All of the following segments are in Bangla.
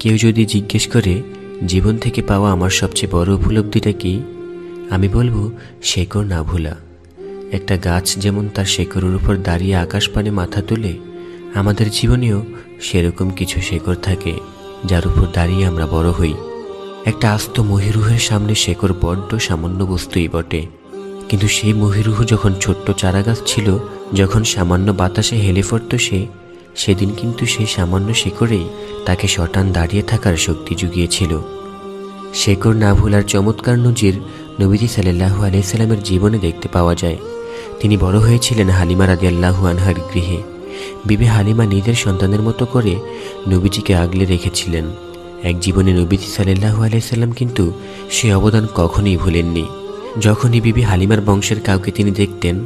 কেউ যদি জিজ্ঞেস করে জীবন থেকে পাওয়া আমার সবচেয়ে বড় উপলব্ধিটা কি, আমি বলবো শেকড় না ভোলা। একটা গাছ যেমন তার শেকড়ের উপর দাঁড়িয়ে আকাশ পানে মাথা তুলে, আমাদের জীবনেও সেরকম কিছু শেকড় থাকে যার উপর দাঁড়িয়ে আমরা বড় হই। একটা আস্ত মহিরুহের সামনে শেকড় বড্ড সামান্য বস্তুই বটে, কিন্তু সেই মহিরুহ যখন ছোট্ট চারাগাছ ছিল, যখন সামান্য বাতাসে হেলে পড়ত সেদিন কিন্তু সেই সামান্য শেকড়েই তাকে সটান দাঁড়িয়ে থাকার শক্তি জুগিয়েছিল। শেকড় না ভোলার চমৎকার নজির নবীজি সাল্লাল্লাহু আলাইহি সাল্লামের জীবনে দেখতে পাওয়া যায়। তিনি বড় হয়েছিলেন হালিমা রাদিয়াল্লাহু আনহার গৃহে। বিবি হালিমা নিজের সন্তানের মতো করে নবীজিকে আগলে রেখেছিলেন। এক জীবনে নবীজি সাল্লাল্লাহু আলাইহি সাল্লাম কিন্তু সে অবদান কখনোই ভুলেননি। যখনই বিবি হালিমার বংশের কাউকে তিনি দেখতেন,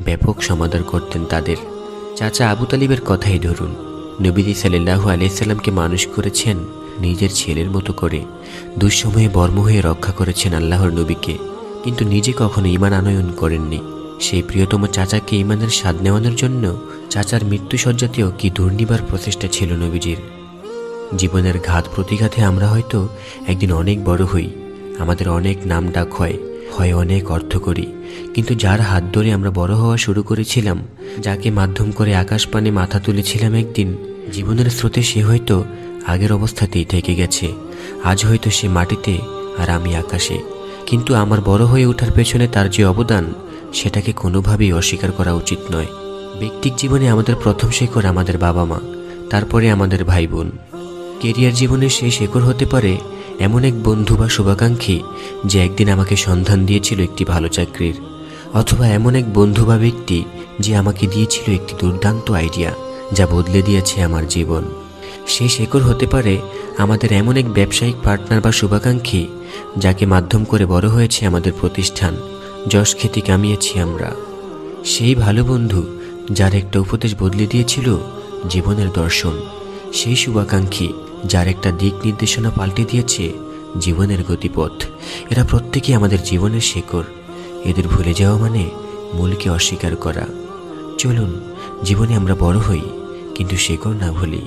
ব্যাপক সমাদর করতেন তাদের। চাচা আবু তালিবের কথাই ধরুন, নবীজি সাল্লাল্লাহু আলাইহি সাল্লামকে মানুষ করেছেন নিজের ছেলের মতো করে, দুঃসময়ে বর্ম হয়ে রক্ষা করেছেন আল্লাহর নবীকে, কিন্তু নিজে কখনো ঈমান আনয়ন করেননি। সেই প্রিয়তম চাচাকে ঈমানের স্বাদ নেওয়ানোর জন্য চাচার মৃত্যুসজ্জাতেও কি দুর্নিবার প্রচেষ্টা ছিল নবীজির। জীবনের ঘাত প্রতিঘাতে আমরা হয়তো একদিন অনেক বড় হই, আমাদের অনেক নাম ডাক হয় অনেক অর্থ করি, কিন্তু যার হাত ধরে আমরা বড় হওয়া শুরু করেছিলাম, যাকে মাধ্যম করে আকাশ পানে মাথা তুলেছিলাম একদিন, জীবনের স্রোতে সে হয়তো আগের অবস্থাতেই থেকে গেছে। আজ হয়তো সে মাটিতে আর আমি আকাশে, কিন্তু আমার বড় হয়ে ওঠার পেছনে তার যে অবদান, সেটাকে কোনোভাবেই অস্বীকার করা উচিত নয়। ব্যক্তিক জীবনে আমাদের প্রথম শেকড় আমাদের বাবা মা, তারপরে আমাদের ভাই বোন। কেরিয়ার জীবনে সেই শেকড় হতে পারে এমন এক বন্ধু বা শুভাকাঙ্ক্ষী যে একদিন আমাকে সন্ধান দিয়েছিল একটি ভালো চাকরির, অথবা এমন এক বন্ধু বা ব্যক্তি যে আমাকে দিয়েছিল একটি দুর্দান্ত আইডিয়া যা বদলে দিয়েছে আমার জীবন। সেই শেকড় হতে পারে আমাদের এমন এক ব্যবসায়িক পার্টনার বা শুভাকাঙ্ক্ষী যাকে মাধ্যম করে বড় হয়েছে আমাদের প্রতিষ্ঠান, যশ খ্যাতি কামিয়েছি আমরা। সেই ভালো বন্ধু যার একটা উপদেশ বদলে দিয়েছিল জীবনের দর্শন, সেই শুভাকাঙ্ক্ষী যার একটা দিক নির্দেশনা পাল্টে দিয়েছে জীবনের গতিপথ। এরা প্রত্যেকেই আমাদের জীবনের শেকড়। এদের ভুলে যাওয়া মানে মূলকে অস্বীকার করা। চলুন জীবনে আমরা বড় হই, কিন্তু শেকড় না ভুলি।